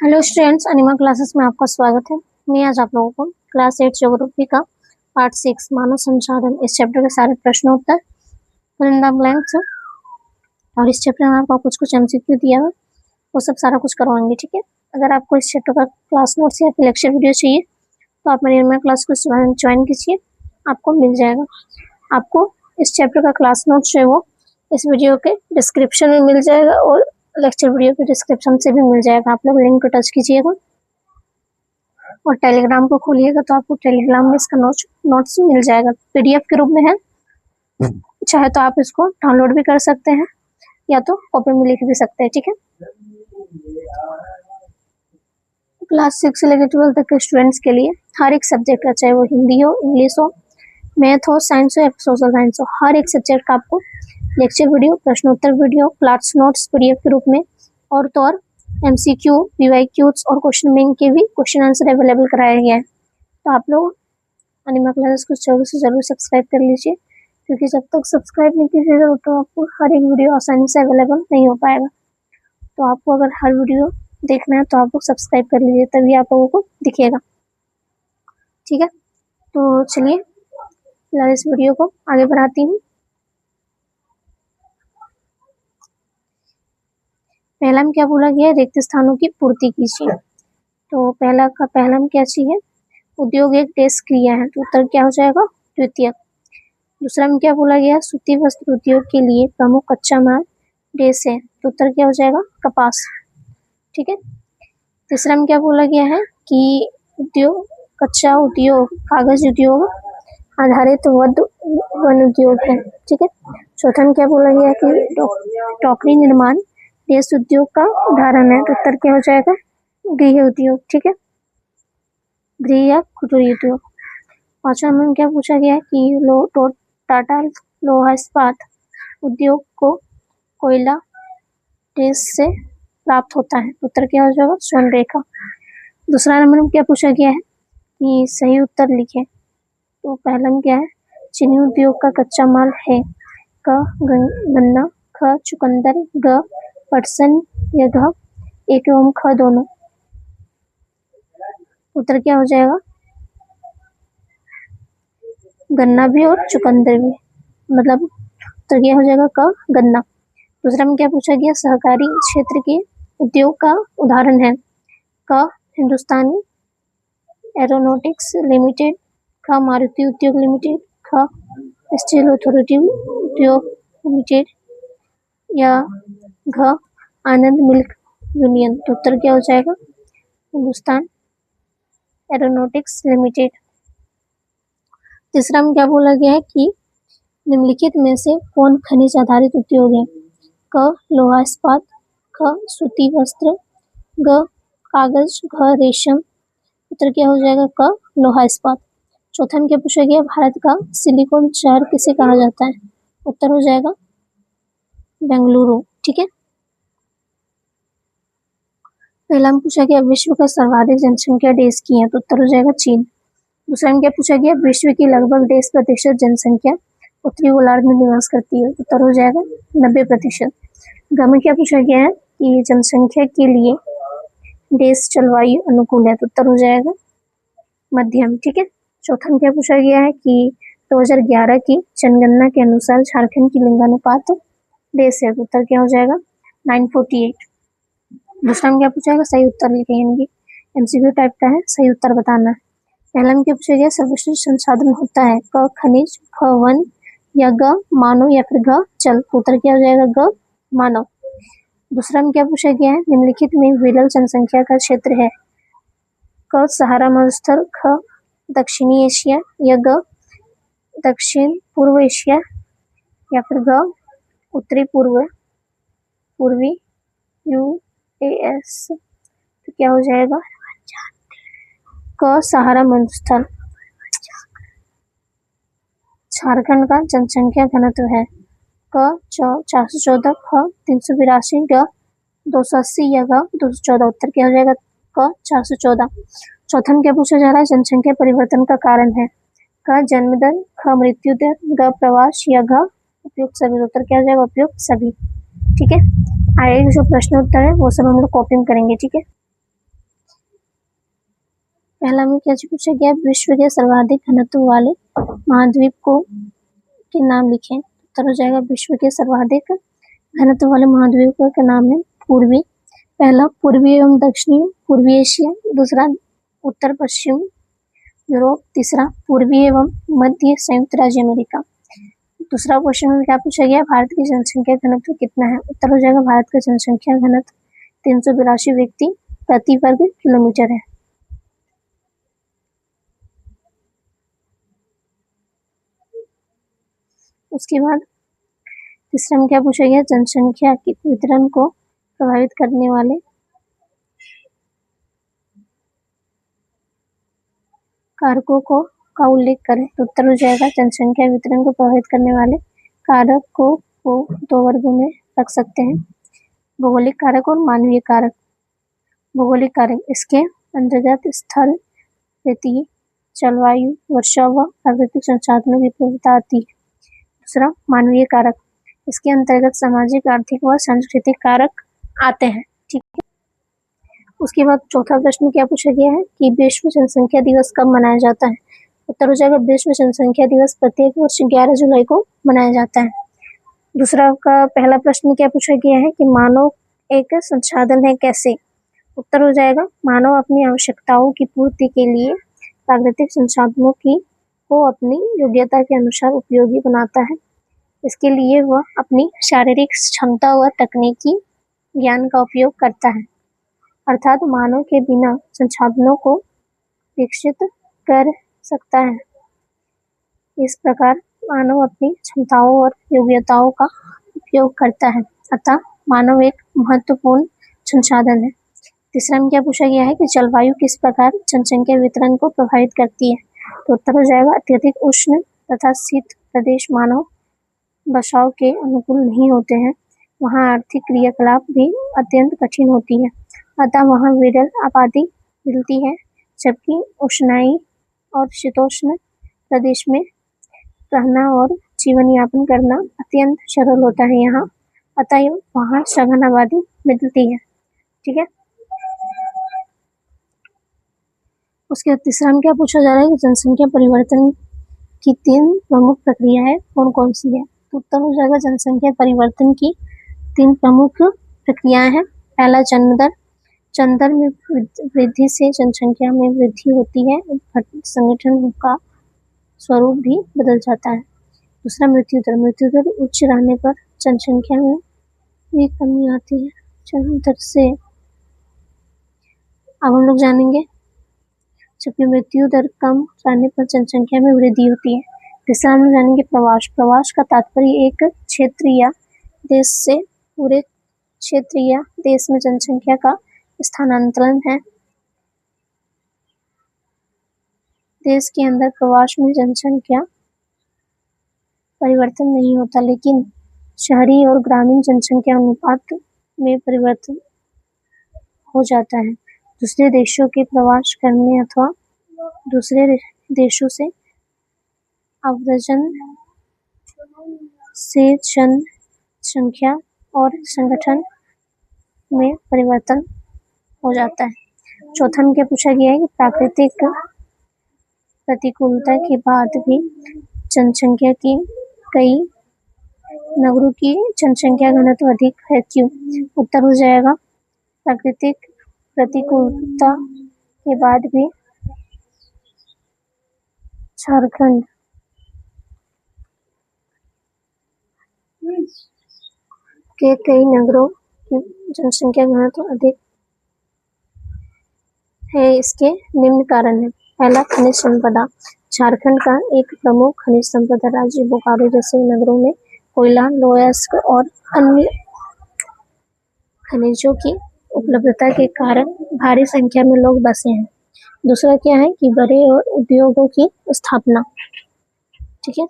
Hello students, अनिमा classes में आपका स्वागत है। मैं आज आप लोगों को क्लास 8 ज्योग्राफी का पार्ट 6 मानव संसाधन इस चैप्टर के सारे प्रश्नों उत्तर fill in the blanks और इस चैप्टर में आपको कुछ एमसीक्यू दिया है, वो सब सारा कुछ करवाएंगे। ठीक है, अगर आपको इस चैप्टर का क्लास नोट्स या फिर लेक्चर वीडियो चाहिए तो आप मेरी अनिमा क्लास को ज्वाइन कीजिए, आपको मिल जाएगा। आपको इस चैप्टर का क्लास नोट्स जो है वो इस वीडियो के डिस्क्रिप्शन में मिल जाएगा और लेक्चर वीडियो के डिस्क्रिप्शन से भी मिल जाएगा। आप लोग लिंक को टच कीजिएगा और टेलीग्राम को खोलिएगा तो आपको टेलीग्राम में इसका नोट्स मिल जाएगा, पीडीएफ के रूप में है। चाहे तो आप इसको डाउनलोड भी कर सकते हैं या तो कॉपी में लिख भी सकते हैं। ठीक है, क्लास 6 से लेकर 12 तक के स्टूडेंट्स के लिए हर एक सब्जेक्ट का, चाहे वो हिंदी हो, इंग्लिश हो, मैथ हो, साइंस हो या सोशल साइंस हो, हर एक सब्जेक्ट का आपको लेक्चर वीडियो, प्रश्नोत्तर वीडियो, क्लास नोट्स पीडीएफ के रूप में और तो और एमसीक्यू, पीवाईक्यूज और क्वेश्चन बैंक के भी क्वेश्चन आंसर अवेलेबल कराया गया है। तो आप लोग अनिमा क्लासेस को जरूर से जरूर सब्सक्राइब कर लीजिए, क्योंकि जब तक सब्सक्राइब नहीं कीजिएगा तो आपको हर एक वीडियो आसानी से अवेलेबल नहीं हो पाएगा। तो आपको अगर हर वीडियो देखना है तो आप लोग सब्सक्राइब कर लीजिए, तभी आप लोगों को दिखेगा। ठीक है, तो चलिए फिलहाल इस वीडियो को आगे बढ़ाती हूँ। पहला में क्या बोला गया है, रिक्त स्थानों की पूर्ति कीजिए। तो पहला में क्या चाहिए, उद्योग एक देश क्रिया है, तो उत्तर क्या हो जाएगा, द्वितीय। दूसरा में क्या बोला गया, सूती वस्त्र उद्योग के लिए प्रमुख कच्चा माल देश है, तो उत्तर क्या हो जाएगा, कपास। ठीक है, तीसरा में क्या बोला गया है कि उद्योग, कच्चा उद्योग, कागज उद्योग आधारित वन उद्योग है। ठीक है, चौथा में क्या बोला गया है कि टोकरी निर्माण देश उद्योग का उदाहरण है, तो उत्तर क्या हो जाएगा, गृह उद्योग। ठीक है, गृह या कुटीर उद्योग। पांचवा में क्या पूछा गया है कि टाटा लोहा इस्पात उद्योग को कोयला देश से प्राप्त होता है, उत्तर क्या हो जाएगा, स्वर्ण रेखा। दूसरा नंबर में क्या पूछा गया है कि सही उत्तर लिखे। तो पहला में क्या है, चीनी उद्योग का कच्चा माल है, क गन्ना, ख चुकंदर, ग पटसन या घ एक एवं ख दोनों, उत्तर क्या हो जाएगा, गन्ना भी और चुकंदर भी, मतलब उत्तर क्या हो जाएगा, क गन्ना। दूसरा में क्या पूछा गया, सहकारी क्षेत्र के उद्योग का उदाहरण है, क हिंदुस्तानी एरोनॉटिक्स लिमिटेड, ख मारुति उद्योग लिमिटेड, ख स्टील अथॉरिटी उद्योग लिमिटेड या घ आनंद मिल्क यूनियन, तो उत्तर क्या हो जाएगा, हिंदुस्तान एरोनॉटिक्स लिमिटेड। तीसरा में क्या बोला गया है कि निम्नलिखित में से कौन खनिज आधारित उद्योग है, क लोहा इस्पात, ख सूती वस्त्र, ग कागज, घ रेशम, उत्तर क्या हो जाएगा, क लोहा इस्पात। चौथा में क्या पूछा गया, भारत का सिलिकॉन शहर किसे कहा जाता है, उत्तर हो जाएगा बेंगलुरु। ठीक है, पहला में पूछा गया विश्व का सर्वाधिक जनसंख्या देश की है, तो उत्तर हो जाएगा चीन। दूसरा में क्या पूछा गया, विश्व की लगभग 10% जनसंख्या उत्तरी गोलार्ध में निवास करती है, तो उत्तर हो जाएगा 90%। ग में क्या पूछा गया है कि जनसंख्या के लिए देश जलवायु अनुकूल है, तो उत्तर हो जाएगा मध्यम। ठीक है, चौथा में क्या पूछा गया है कि 2011 की जनगणना के अनुसार झारखंड की लिंगानुपात देश है, तो उत्तर क्या हो जाएगा 948। दूसरा में क्या पूछा गया, सही उत्तर लिखे, यानी एमसीक्यू टाइप का है, सही उत्तर बताना है। पहला में क्या पूछा गया, सर्वश्रेष्ठ संसाधन होता है, क खनिज, ख वन या ग मानव या फिर घ जल, उत्तर क्या हो जाएगा, ग मानव। दूसरा में क्या पूछा गया है, निम्नलिखित में विरल जनसंख्या का क्षेत्र है, क सहारा मरुस्थल, ख दक्षिणी एशिया या ग दक्षिण पूर्व एशिया या फिर ग उत्तरी पूर्वी यूएस, तो क्या हो जाएगा, क सहारा मरुस्थल। झारखंड का जनसंख्या घनत्व है, क 414, ख 382, ग 280 या ग 214, उत्तर क्या हो जाएगा, क 414। चौथा में क्या पूछा जा रहा है, जनसंख्या परिवर्तन का कारण है, क जन्म दर, ख मृत्यु दर, ग प्रवास या घ उपयुक्त सभी, उत्तर क्या हो जाएगा, उपयुक्त सभी। ठीक है, आगे जो प्रश्न उत्तर है वो सब हम लोग कॉपी में करेंगे। ठीक है। पहला में क्या पूछा गया, विश्व के सर्वाधिक घनत्व वाले महाद्वीप को के नाम लिखें। उत्तर हो जाएगा विश्व के सर्वाधिक घनत्व वाले महाद्वीप का नाम है पूर्वी। पहला पूर्वी एवं दक्षिणी पूर्वी एशिया, दूसरा उत्तर पश्चिम यूरोप, तीसरा पूर्वी एवं मध्य संयुक्त राज्य अमेरिका। दूसरा क्वेश्चन में क्या पूछा गया, भारत की जनसंख्या घनत्व कितना है। उत्तर हो जाएगा भारत का जनसंख्या घनत्व 382 व्यक्ति प्रति वर्ग किलोमीटर है। उसके बाद तीसरा में क्या पूछा गया, जनसंख्या के वितरण को प्रभावित करने वाले कारकों का उल्लेख करें। तो उत्तर हो जाएगा जनसंख्या वितरण को प्रभावित करने वाले कारकों को 2 वर्गों में रख सकते हैं, भौगोलिक कारक और मानवीय कारक। भौगोलिक कारक, इसके अंतर्गत स्थल, ऋतु, जलवायु, वर्षा व प्राकृतिक संसाधनों की उपलब्धता आती है। दूसरा मानवीय कारक, इसके अंतर्गत सामाजिक, आर्थिक व सांस्कृतिक कारक आते हैं। ठीक है। उसके बाद चौथा प्रश्न क्या पूछा गया है कि विश्व जनसंख्या दिवस कब मनाया जाता है। उत्तर हो जाएगा विश्व जनसंख्या दिवस प्रत्येक वर्ष 11 जुलाई को मनाया जाता है। दूसरा का पहला प्रश्न क्या पूछा गया है कि मानव एक संसाधन है कैसे। उत्तर हो जाएगा मानव अपनी आवश्यकताओं की पूर्ति के लिए प्राकृतिक संसाधनों को अपनी योग्यता के अनुसार उपयोगी बनाता है। इसके लिए वह अपनी शारीरिक क्षमता व तकनीकी ज्ञान का उपयोग करता है, अर्थात मानव के बिना संसाधनों को विकसित कर सकता है। इस प्रकार मानव अपनी क्षमताओं और योग्यताओं का उपयोग करता है, अतः मानव एक महत्वपूर्ण संसाधन है। तीसरा में क्या पूछा गया है कि जलवायु किस प्रकार जनसंख्या वितरण को प्रभावित करती है। तो उत्तर हो जाएगा अत्यधिक उष्ण तथा शीत प्रदेश मानव बसाव के अनुकूल नहीं होते हैं, वहाँ आर्थिक क्रियाकलाप भी अत्यंत कठिन होती है, अतः वहाँ विरल आबादी मिलती है, जबकि उष्णाई और शीतोष्ण प्रदेश में रहना और जीवन यापन करना अत्यंत सरल होता है यहाँ, अतः वहाँ सघन आबादी मिलती है। ठीक है। उसके बाद तीसरा में क्या पूछा जा रहा है कि जनसंख्या परिवर्तन की 3 प्रमुख प्रक्रियाएं कौन कौन सी है। तो उत्तर हो जाएगा जनसंख्या परिवर्तन की 3 प्रमुख प्रक्रियाएं हैं। पहला जन्म दर, जन्म दर में वृद्धि से जनसंख्या में वृद्धि होती है, संगठन का स्वरूप भी बदल जाता है। दूसरा मृत्यु दर, मृत्यु दर उच्च रहने पर जनसंख्या में भी कमी आती है। जन्म दर से अब हम लोग जानेंगे, जबकि मृत्यु दर कम रहने पर जनसंख्या में वृद्धि होती है। तीसरा हम जानेंगे प्रवास, प्रवास का तात्पर्य एक क्षेत्र या देश से पूरे क्षेत्र या देश में जनसंख्या का स्थानांतरण है। देश के अंदर प्रवास में जनसंख्या परिवर्तन नहीं होता, लेकिन शहरी और ग्रामीण जनसंख्या अनुपात में परिवर्तन हो जाता है। दूसरे देशों के प्रवास करने अथवा दूसरे देशों से अव्रजन से जनसंख्या और संगठन में परिवर्तन हो जाता है। चौथा में क्या पूछा गया है कि प्राकृतिक प्रतिकूलता के बाद भी जनसंख्या की कई नगरों की जनसंख्या घनत्व अधिक है, क्यों। उत्तर हो जाएगा प्राकृतिक प्रतिकूलता के बाद भी झारखंड के कई नगरों की जनसंख्या घनत्व अधिक है। इसके निम्न कारण है। पहला, खनिज संपदा, झारखंड का एक प्रमुख खनिज संपदा राज्य बोकारो जैसे नगरों में कोयला, लोहायस्क और अन्य खनिजों की उपलब्धता के कारण भारी संख्या में लोग बसे हैं। दूसरा क्या है कि बड़े और उद्योगों की स्थापना। ठीक है।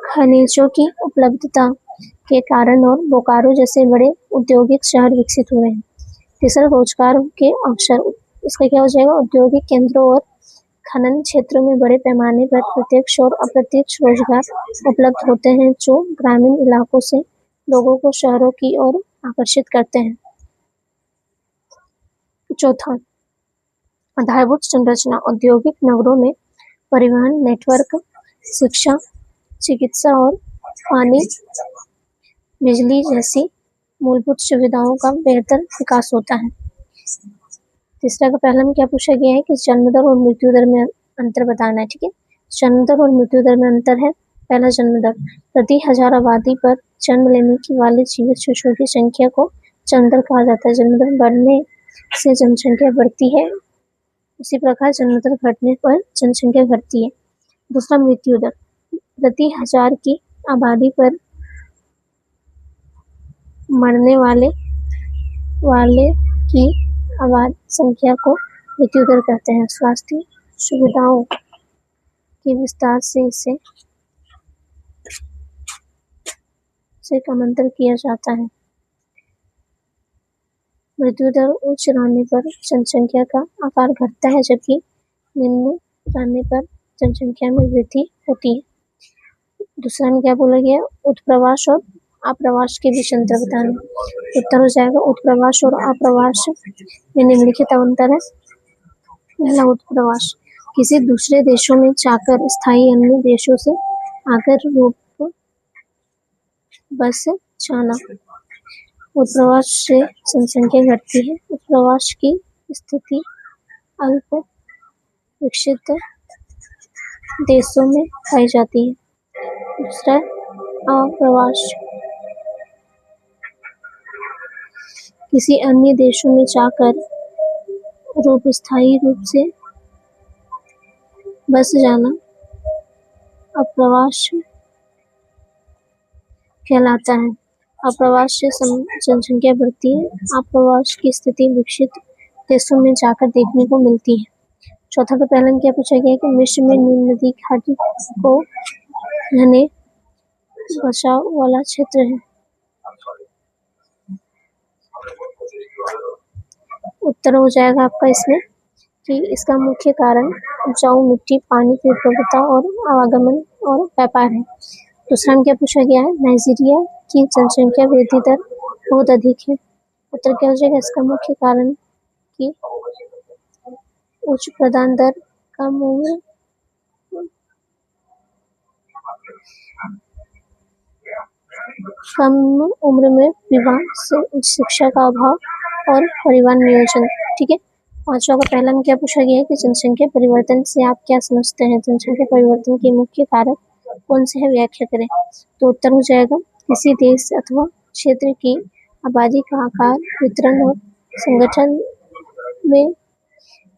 खनिजों की उपलब्धता के कारण और बोकारो जैसे बड़े औद्योगिक शहर विकसित हुए हैं। तीसरा, रोजगार के अवसर, इसका क्या हो जाएगा, औद्योगिक केंद्रों और खनन क्षेत्रों में बड़े पैमाने पर प्रत्यक्ष और अप्रत्यक्ष रोजगार उपलब्ध होते हैं, जो ग्रामीण इलाकों से लोगों को शहरों की ओर आकर्षित करते हैं। चौथा, आधारभूत संरचना औद्योगिक नगरों में परिवहन नेटवर्क, शिक्षा, चिकित्सा और पानी, बिजली जैसी मूलभूत सुविधाओं का बेहतर विकास होता है। तीसरा का पहला में क्या पूछा गया है कि जन्म दर और मृत्यु दर में अंतर बताना है। ठीक है, जन्म दर और मृत्यु दर में अंतर है। पहला, जन्म दर, प्रति हजार आबादी पर जन्म लेने की वाले जीवित शिशुओं की संख्या को जन्म दर कहा जाता है। जन्म दर बढ़ने से जनसंख्या बढ़ती है, उसी प्रकार जन्म दर घटने पर जनसंख्या घटती है। दूसरा, मृत्यु दर, प्रति हजार की आबादी पर मरने वाले की आबादी संख्या को मृत्यु दर कहते हैं। स्वास्थ्य सुविधाओं के विस्तार से इसे कम अंतर किया जाता है। मृत्यु दर उच्च रहने पर जनसंख्या का आकार घटता है, जबकि निम्न रहने पर जनसंख्या में वृद्धि होती है। दूसरा में क्या बोला गया, उत्प्रवास और आप्रवास के बीच अंतर बताना। उत्तर हो जाएगा, उत्प्रवास और आप्रवास में निम्नलिखित अंतर है। पहला, उत्प्रवास, किसी दूसरे देशों में जाकर स्थायी अन्य देशों से आकर रूप बस जाना। उत्प्रवास से जनसंख्या घटती है। उत्प्रवास की स्थिति अल्प विकसित देशों में पाई जाती है। दूसरा, आप्रवास, किसी अन्य देशों में जाकर स्थायी रूप से बस जाना अप्रवास कहलाता है। अप्रवास से जनसंख्या बढ़ती है। आप्रवास की स्थिति विकसित देशों में जाकर देखने को मिलती है। चौथा का पहला क्या पूछा गया कि मिस्र में नील नदी घाटी को घने बसाव वाला क्षेत्र है। उत्तर हो जाएगा आपका इसमें कि इसका मुख्य कारण उपजाऊ मिट्टी, पानी की उपलब्धता और आवागमन और व्यापार है। दूसरा में क्या पूछा गया है, नाइजीरिया की जनसंख्या वृद्धि दर बहुत अधिक है। उत्तर क्या हो जाएगा, इसका मुख्य कारण कि उच्च प्रदान दर, कम उम्र में विवाह से उच्च शिक्षा का अभाव और परिवार नियोजन। ठीक है, पांचवा का पहला में क्या पूछा गया है कि जनसंख्या परिवर्तन से आप क्या समझते हैं। जनसंख्या परिवर्तन के मुख्य कारक कौन से है, व्याख्या करें। तो उत्तर हो जाएगा, किसी देश अथवा क्षेत्र की आबादी का आकार, वितरण और संगठन में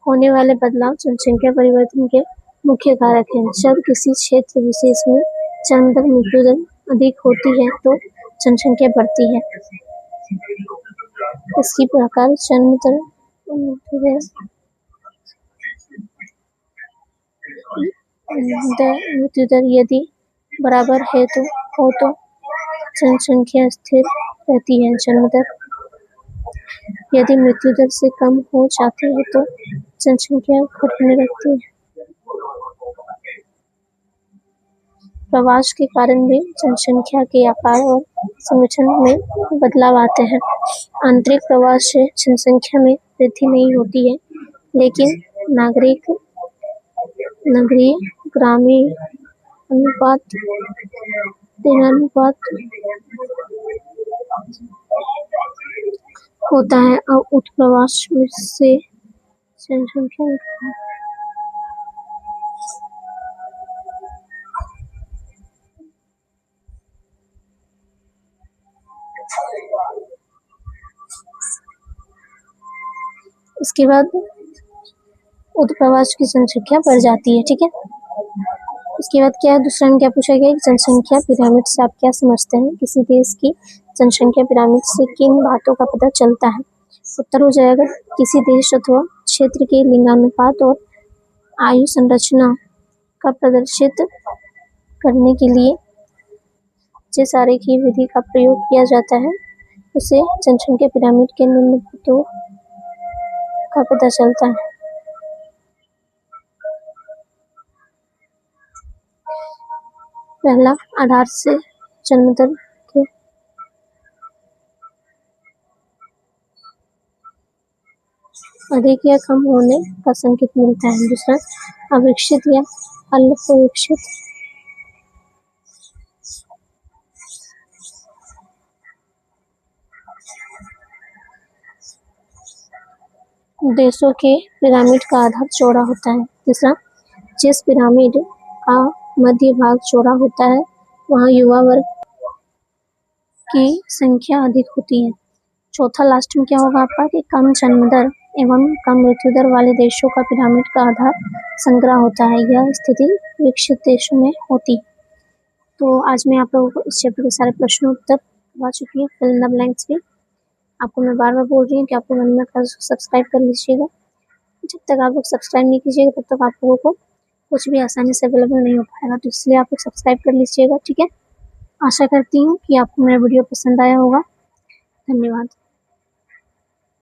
होने वाले बदलाव जनसंख्या परिवर्तन के मुख्य कारक हैं। जब किसी क्षेत्र विशेष में जन्म दर, मृत्यु दर अधिक होती है तो जनसंख्या बढ़ती है। इसी प्रकार जन्म दर, मृत्यु दर यदि बराबर है तो जनसंख्या स्थिर रहती है। जन्म दर यदि मृत्यु दर से कम हो जाती है तो जनसंख्या घटने लगती है। प्रवास के कारण भी जनसंख्या के आकार और संगठन में बदलाव आते हैं। आंतरिक प्रवास से जनसंख्या में वृद्धि नहीं होती है, लेकिन नगरीय ग्रामीण अनुपात होता है और उत्प्रवास से जनसंख्या इसके बाद उत्प्रवास की जनसंख्या बढ़ जाती है। ठीक है, इसके बाद क्या है, दूसरा में क्या पूछा गया कि जनसंख्या पिरामिड से आप क्या समझते हैं। किसी देश की जनसंख्या पिरामिड से किन बातों का पता चलता है। उत्तर हो जाएगा, किसी देश अथवा क्षेत्र के लिंगानुपात और आयु संरचना का प्रदर्शित करने के लिए जिस आरेखीय विधि का प्रयोग किया जाता है उसे जनसंख्या पिरामिड के निम्न बातों का पता चलता है। पहला, आधार से जन्म दर के अधिक या कम होने का संकेत मिलता है। दूसरा, अविकसित या अल्प विकसित देशों के पिरामिड का आधार चौड़ा होता है। तीसरा, जिस पिरामिड का मध्य भाग चौड़ा होता है वहाँ युवा वर्ग की संख्या अधिक होती है। चौथा लास्ट में क्या होगा आपका कि कम जन्म दर एवं कम मृत्यु दर वाले देशों का पिरामिड का आधार संग्रह होता है। यह स्थिति विकसित देशों में होती। तो आज मैं आप लोगों को इस चैप्टर के सारे प्रश्नों उत्तर करवा चुकी हूँ, फिल इन द ब्लैंक्स भी। आपको मैं बार बार बोल रही हूँ कि आप लोग मन में सब्सक्राइब कर लीजिएगा। जब तक आप लोग सब्सक्राइब नहीं कीजिएगा तब तक आप लोगों को कुछ भी आसानी से अवेलेबल नहीं हो पाएगा, तो इसलिए आप लोग सब्सक्राइब कर लीजिएगा, ठीक है। आशा करती हूँ कि आपको मेरा वीडियो पसंद आया होगा। धन्यवाद।